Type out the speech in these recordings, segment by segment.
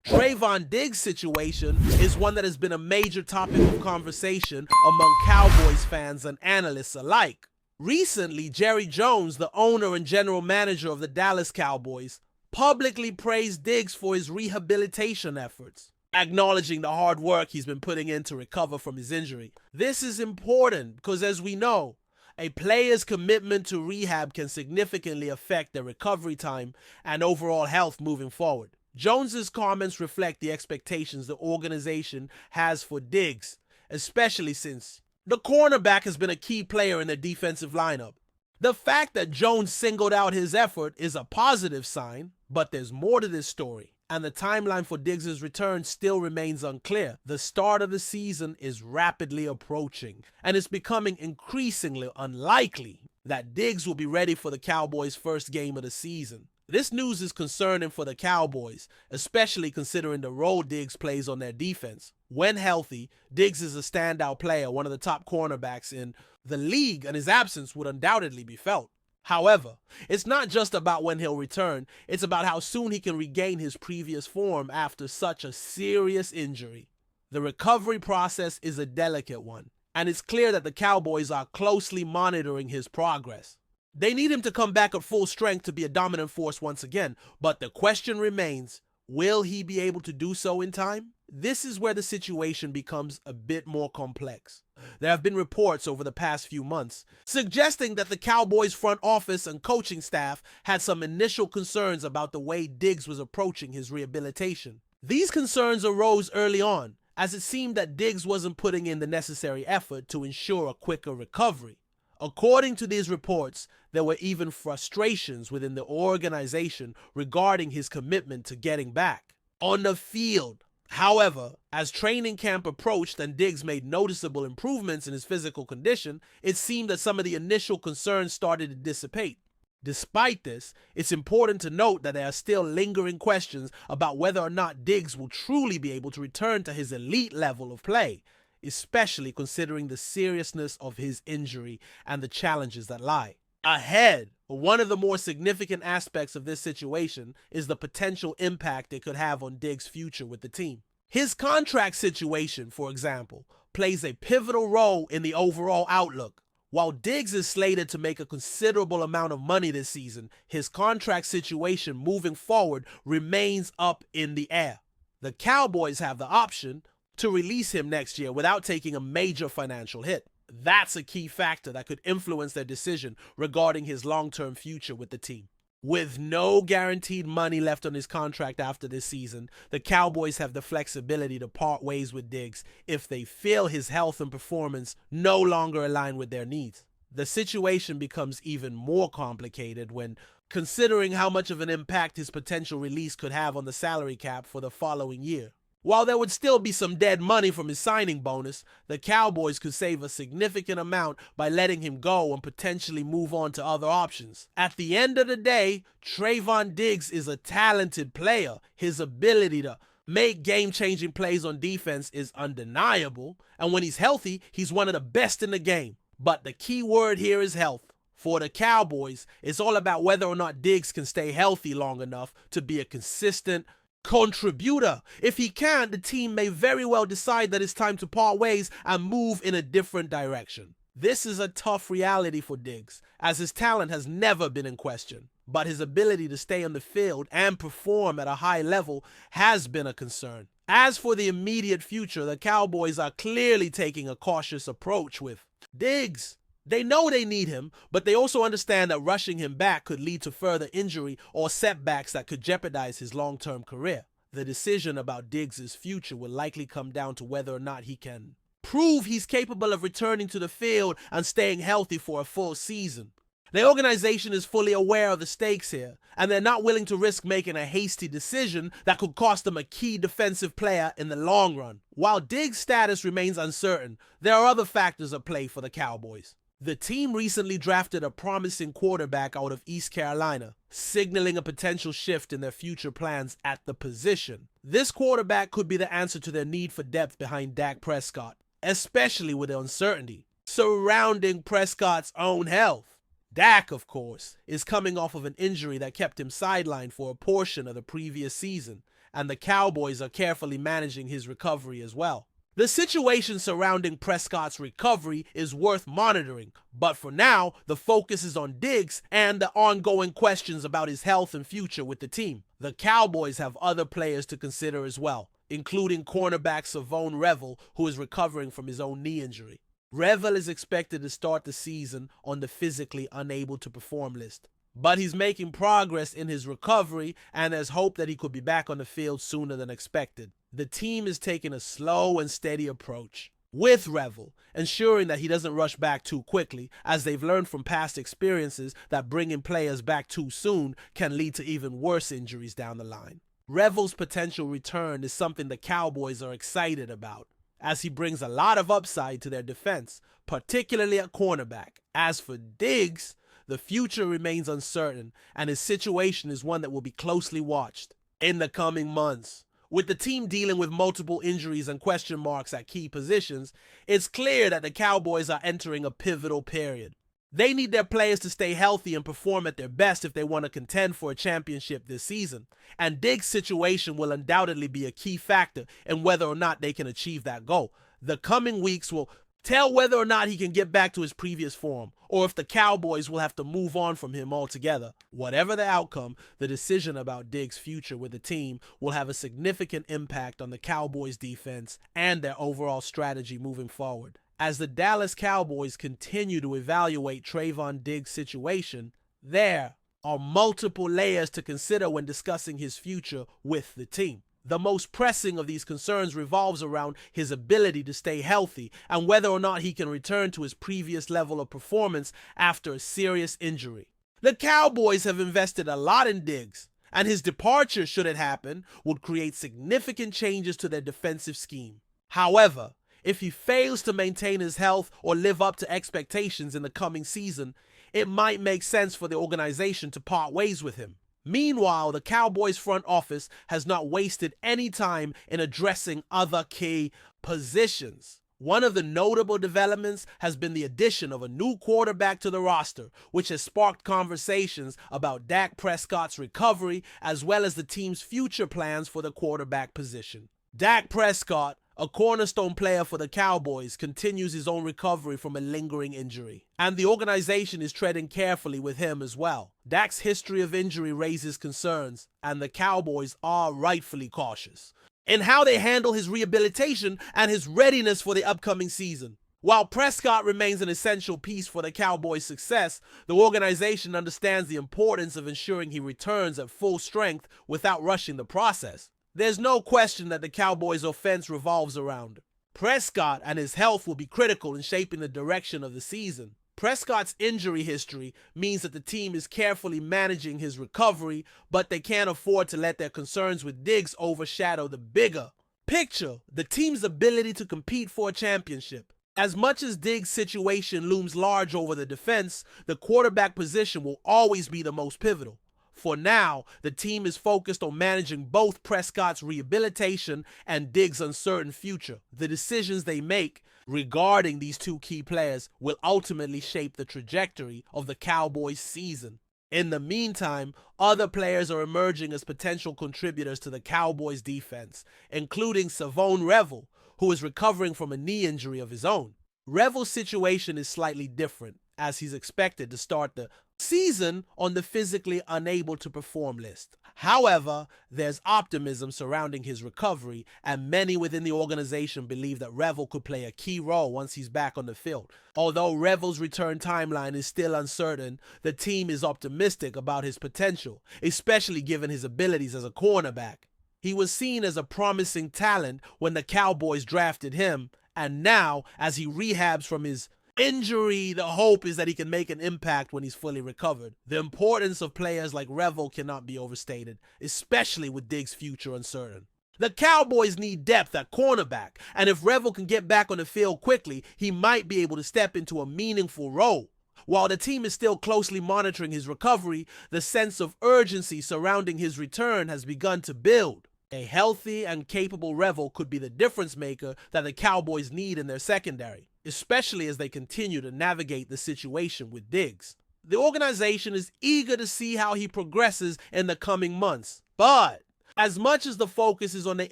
Trayvon Diggs' situation is one that has been a major topic of conversation among Cowboys fans and analysts alike. Recently, Jerry Jones, the owner and general manager of the Dallas Cowboys, publicly praised Diggs for his rehabilitation efforts, acknowledging the hard work he's been putting in to recover from his injury. This is important because, as we know, a player's commitment to rehab can significantly affect their recovery time and overall health moving forward. Jones's comments reflect the expectations the organization has for Diggs, especially since the cornerback has been a key player in their defensive lineup. The fact that Jones singled out his effort is a positive sign, but there's more to this story, and the timeline for Diggs' return still remains unclear. The start of the season is rapidly approaching, and it's becoming increasingly unlikely that Diggs will be ready for the Cowboys' first game of the season. This news is concerning for the Cowboys, especially considering the role Diggs plays on their defense. When healthy, Diggs is a standout player, one of the top cornerbacks in the league, and his absence would undoubtedly be felt. However, it's not just about when he'll return, it's about how soon he can regain his previous form after such a serious injury. The recovery process is a delicate one, and it's clear that the Cowboys are closely monitoring his progress. They need him to come back at full strength to be a dominant force once again, but the question remains, will he be able to do so in time? This is where the situation becomes a bit more complex. There have been reports over the past few months suggesting that the Cowboys front office and coaching staff had some initial concerns about the way Diggs was approaching his rehabilitation. These concerns arose early on, as it seemed that Diggs wasn't putting in the necessary effort to ensure a quicker recovery. According to these reports, there were even frustrations within the organization regarding his commitment to getting back on the field. However, as training camp approached and Diggs made noticeable improvements in his physical condition, it seemed that some of the initial concerns started to dissipate. Despite this, it's important to note that there are still lingering questions about whether or not Diggs will truly be able to return to his elite level of play, especially considering the seriousness of his injury and the challenges that lie ahead. One of the more significant aspects of this situation is the potential impact it could have on Diggs' future with the team. His contract situation, for example, plays a pivotal role in the overall outlook. While Diggs is slated to make a considerable amount of money this season, his contract situation moving forward remains up in the air. The Cowboys have the option to release him next year without taking a major financial hit. That's a key factor that could influence their decision regarding his long-term future with the team. With no guaranteed money left on his contract after this season, the Cowboys have the flexibility to part ways with Diggs if they feel his health and performance no longer align with their needs. The situation becomes even more complicated when considering how much of an impact his potential release could have on the salary cap for the following year. While there would still be some dead money from his signing bonus, the Cowboys could save a significant amount by letting him go and potentially move on to other options. At the end of the day, Trayvon Diggs is a talented player. His ability to make game-changing plays on defense is undeniable, and when he's healthy, he's one of the best in the game. But the key word here is health. For the Cowboys, it's all about whether or not Diggs can stay healthy long enough to be a consistent contributor. If he can, the team may very well decide that it's time to part ways and move in a different direction. This is a tough reality for Diggs, as his talent has never been in question, but his ability to stay on the field and perform at a high level has been a concern. As for the immediate future, the Cowboys are clearly taking a cautious approach with Diggs. They know they need him, but they also understand that rushing him back could lead to further injury or setbacks that could jeopardize his long-term career. The decision about Diggs' future will likely come down to whether or not he can prove he's capable of returning to the field and staying healthy for a full season. The organization is fully aware of the stakes here, and they're not willing to risk making a hasty decision that could cost them a key defensive player in the long run. While Diggs' status remains uncertain, there are other factors at play for the Cowboys. The team recently drafted a promising quarterback out of East Carolina, signaling a potential shift in their future plans at the position. This quarterback could be the answer to their need for depth behind Dak Prescott, especially with the uncertainty surrounding Prescott's own health. Dak, of course, is coming off of an injury that kept him sidelined for a portion of the previous season, and the Cowboys are carefully managing his recovery as well. The situation surrounding Prescott's recovery is worth monitoring, but for now, the focus is on Diggs and the ongoing questions about his health and future with the team. The Cowboys have other players to consider as well, including cornerback Savone Revel, who is recovering from his own knee injury. Revel is expected to start the season on the physically unable to perform list, but he's making progress in his recovery, and there's hope that he could be back on the field sooner than expected. The team is taking a slow and steady approach with Revel, ensuring that he doesn't rush back too quickly, as they've learned from past experiences that bringing players back too soon can lead to even worse injuries down the line. Revel's potential return is something the Cowboys are excited about, as he brings a lot of upside to their defense, particularly at cornerback. As for Diggs, the future remains uncertain, and his situation is one that will be closely watched in the coming months. With the team dealing with multiple injuries and question marks at key positions, it's clear that the Cowboys are entering a pivotal period. They need their players to stay healthy and perform at their best if they want to contend for a championship this season, and Diggs' situation will undoubtedly be a key factor in whether or not they can achieve that goal. The coming weeks will tell whether or not he can get back to his previous form, or if the Cowboys will have to move on from him altogether. Whatever the outcome, the decision about Diggs' future with the team will have a significant impact on the Cowboys' defense and their overall strategy moving forward. As the Dallas Cowboys continue to evaluate Trayvon Diggs' situation, there are multiple layers to consider when discussing his future with the team. The most pressing of these concerns revolves around his ability to stay healthy and whether or not he can return to his previous level of performance after a serious injury. The Cowboys have invested a lot in Diggs, and his departure, should it happen, would create significant changes to their defensive scheme. However, if he fails to maintain his health or live up to expectations in the coming season, it might make sense for the organization to part ways with him. Meanwhile, the Cowboys front office has not wasted any time in addressing other key positions. One of the notable developments has been the addition of a new quarterback to the roster, which has sparked conversations about Dak Prescott's recovery as well as the team's future plans for the quarterback position. Dak Prescott, a cornerstone player for the Cowboys, continues his own recovery from a lingering injury, and the organization is treading carefully with him as well. Dak's history of injury raises concerns, and the Cowboys are rightfully cautious in how they handle his rehabilitation and his readiness for the upcoming season. While Prescott remains an essential piece for the Cowboys' success, the organization understands the importance of ensuring he returns at full strength without rushing the process. There's no question that the Cowboys' offense revolves around Prescott, and his health will be critical in shaping the direction of the season. Prescott's injury history means that the team is carefully managing his recovery, but they can't afford to let their concerns with Diggs overshadow the bigger picture, the team's ability to compete for a championship. As much as Diggs' situation looms large over the defense, the quarterback position will always be the most pivotal. For now, the team is focused on managing both Prescott's rehabilitation and Diggs' uncertain future. The decisions they make regarding these two key players will ultimately shape the trajectory of the Cowboys' season. In the meantime, other players are emerging as potential contributors to the Cowboys' defense, including Savone Revel, who is recovering from a knee injury of his own. Revel's situation is slightly different, as he's expected to start the season on the physically unable to perform list. However, there's optimism surrounding his recovery, and many within the organization believe that Revel could play a key role once he's back on the field. Although Revel's return timeline is still uncertain, the team is optimistic about his potential, especially given his abilities as a cornerback. He was seen as a promising talent when the Cowboys drafted him, and now, as he rehabs from his injury, the hope is that he can make an impact when he's fully recovered. The importance of players like Revel cannot be overstated, especially with Diggs' future uncertain. The Cowboys need depth at cornerback, and if Revel can get back on the field quickly, he might be able to step into a meaningful role. While the team is still closely monitoring his recovery, the sense of urgency surrounding his return has begun to build. A healthy and capable Revel could be the difference maker that the Cowboys need in their secondary, especially as they continue to navigate the situation with Diggs. The organization is eager to see how he progresses in the coming months, but As much as the focus is on the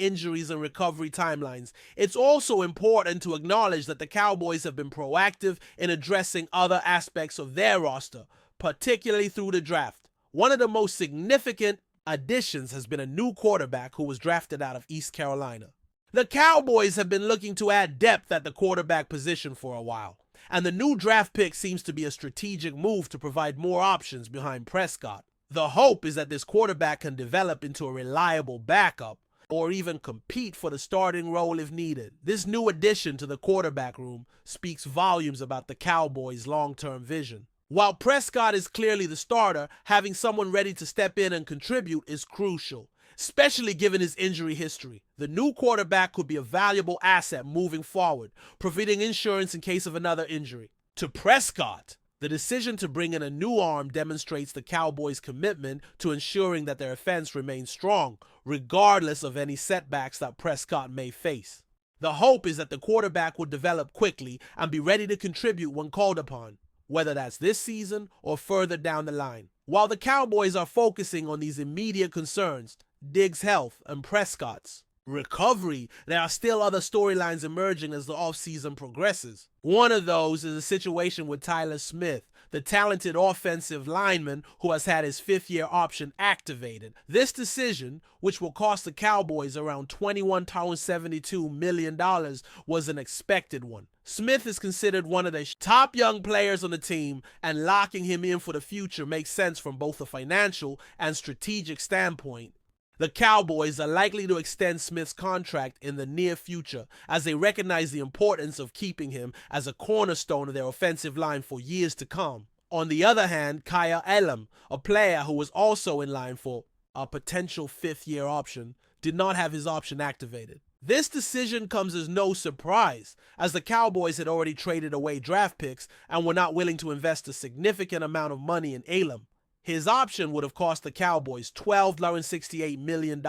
injuries and recovery timelines, it's also important to acknowledge that the Cowboys have been proactive in addressing other aspects of their roster, particularly through the draft. One of the most significant additions has been a new quarterback who was drafted out of East Carolina. The Cowboys have been looking to add depth at the quarterback position for a while, and the new draft pick seems to be a strategic move to provide more options behind Prescott. The hope is that this quarterback can develop into a reliable backup or even compete for the starting role if needed. This new addition to the quarterback room speaks volumes about the Cowboys' long-term vision. While Prescott is clearly the starter, having someone ready to step in and contribute is crucial, especially given his injury history. The new quarterback could be a valuable asset moving forward, providing insurance in case of another injury. To Prescott, the decision to bring in a new arm demonstrates the Cowboys' commitment to ensuring that their offense remains strong, regardless of any setbacks that Prescott may face. The hope is that the quarterback will develop quickly and be ready to contribute when called upon, whether that's this season or further down the line. While the Cowboys are focusing on these immediate concerns, Diggs' health and Prescott's recovery, there are still other storylines emerging as the offseason progresses. One of those is a situation with Tyron Smith, the talented offensive lineman who has had his fifth-year option activated. This decision, which will cost the Cowboys around $21.72 million, was an expected one. Smith is considered one of the top young players on the team, and locking him in for the future makes sense from both a financial and strategic standpoint. The Cowboys are likely to extend Smith's contract in the near future as they recognize the importance of keeping him as a cornerstone of their offensive line for years to come. On the other hand, Kyle Elam, a player who was also in line for a potential fifth-year option, did not have his option activated. This decision comes as no surprise, as the Cowboys had already traded away draft picks and were not willing to invest a significant amount of money in Elam. His option would have cost the Cowboys $12.68 million,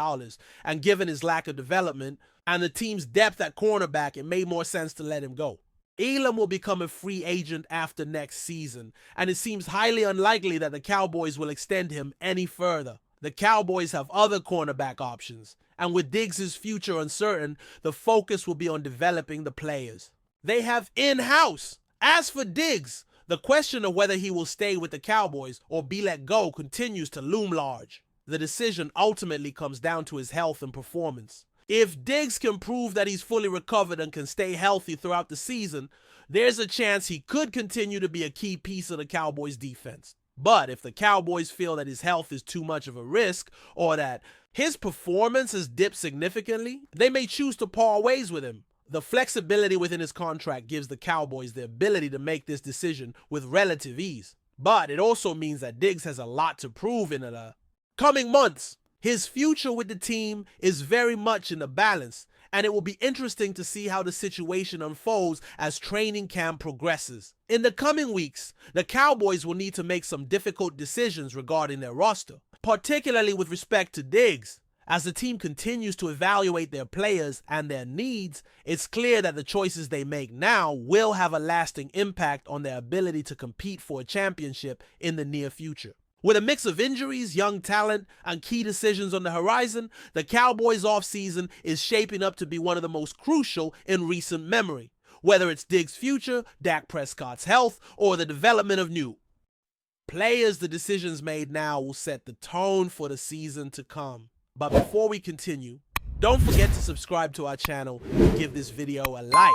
and given his lack of development and the team's depth at cornerback, it made more sense to let him go. Elam will become a free agent after next season, and it seems highly unlikely that the Cowboys will extend him any further. The Cowboys have other cornerback options, and with Diggs' future uncertain, the focus will be on developing the players they have in-house. As for Diggs, the question of whether he will stay with the Cowboys or be let go continues to loom large. The decision ultimately comes down to his health and performance. If Diggs can prove that he's fully recovered and can stay healthy throughout the season, there's a chance he could continue to be a key piece of the Cowboys' defense. But if the Cowboys feel that his health is too much of a risk or that his performance has dipped significantly, they may choose to part ways with him. The flexibility within his contract gives the Cowboys the ability to make this decision with relative ease. But it also means that Diggs has a lot to prove in the coming months. His future with the team is very much in the balance, and it will be interesting to see how the situation unfolds as training camp progresses. In the coming weeks, the Cowboys will need to make some difficult decisions regarding their roster, particularly with respect to Diggs. As the team continues to evaluate their players and their needs, it's clear that the choices they make now will have a lasting impact on their ability to compete for a championship in the near future. With a mix of injuries, young talent, and key decisions on the horizon, the Cowboys' offseason is shaping up to be one of the most crucial in recent memory, whether it's Diggs' future, Dak Prescott's health, or the development of new players. The decisions made now will set the tone for the season to come. But before we continue, don't forget to subscribe to our channel and give this video a like.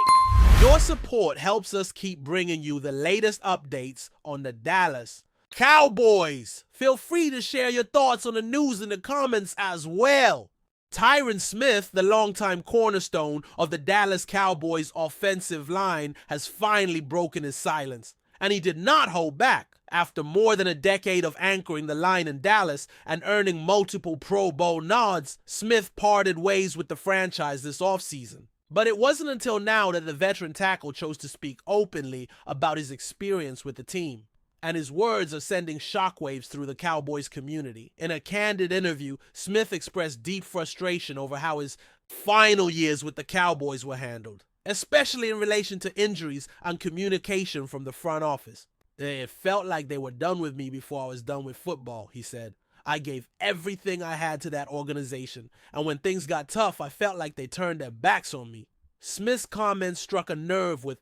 Your support helps us keep bringing you the latest updates on the Dallas Cowboys. Feel free to share your thoughts on the news in the comments as well. Tyron Smith, the longtime cornerstone of the Dallas Cowboys offensive line, has finally broken his silence, and he did not hold back. After more than a decade of anchoring the line in Dallas and earning multiple Pro Bowl nods, Smith parted ways with the franchise this offseason. But it wasn't until now that the veteran tackle chose to speak openly about his experience with the team. And his words are sending shockwaves through the Cowboys community. In a candid interview, Smith expressed deep frustration over how his final years with the Cowboys were handled, especially in relation to injuries and communication from the front office. It felt like they were done with me before I was done with football, he said. I gave everything I had to that organization, and when things got tough, I felt like they turned their backs on me. Smith's comments struck a nerve with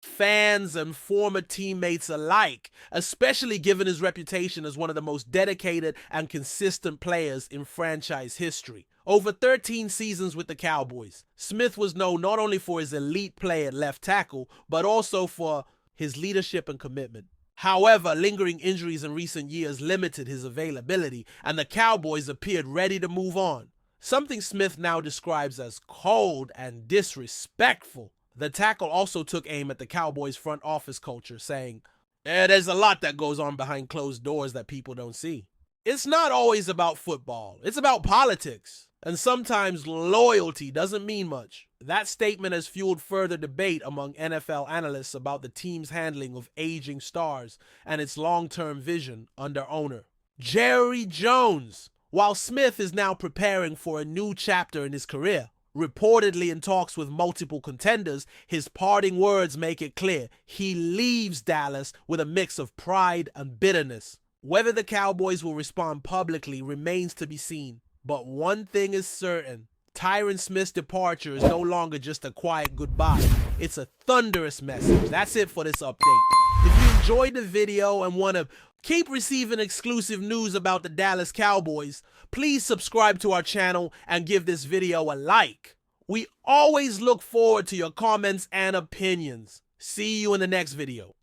fans and former teammates alike, especially given his reputation as one of the most dedicated and consistent players in franchise history. Over 13 seasons with the Cowboys, Smith was known not only for his elite play at left tackle, but also for his leadership and commitment. However, lingering injuries in recent years limited his availability, and the Cowboys appeared ready to move on. Something Smith now describes as cold and disrespectful. The tackle also took aim at the Cowboys' front office culture, saying, there's a lot that goes on behind closed doors that people don't see. It's not always about football. It's about politics. And sometimes loyalty doesn't mean much. That statement has fueled further debate among NFL analysts about the team's handling of aging stars and its long-term vision under owner Jerry Jones. While Smith is now preparing for a new chapter in his career, reportedly in talks with multiple contenders, his parting words make it clear he leaves Dallas with a mix of pride and bitterness. Whether the Cowboys will respond publicly remains to be seen, but one thing is certain: Tyron Smith's departure is no longer just a quiet goodbye. It's a thunderous message. That's it for this update. If you enjoyed the video and want to keep receiving exclusive news about the Dallas Cowboys, please subscribe to our channel and give this video a like. We always look forward to your comments and opinions. See you in the next video.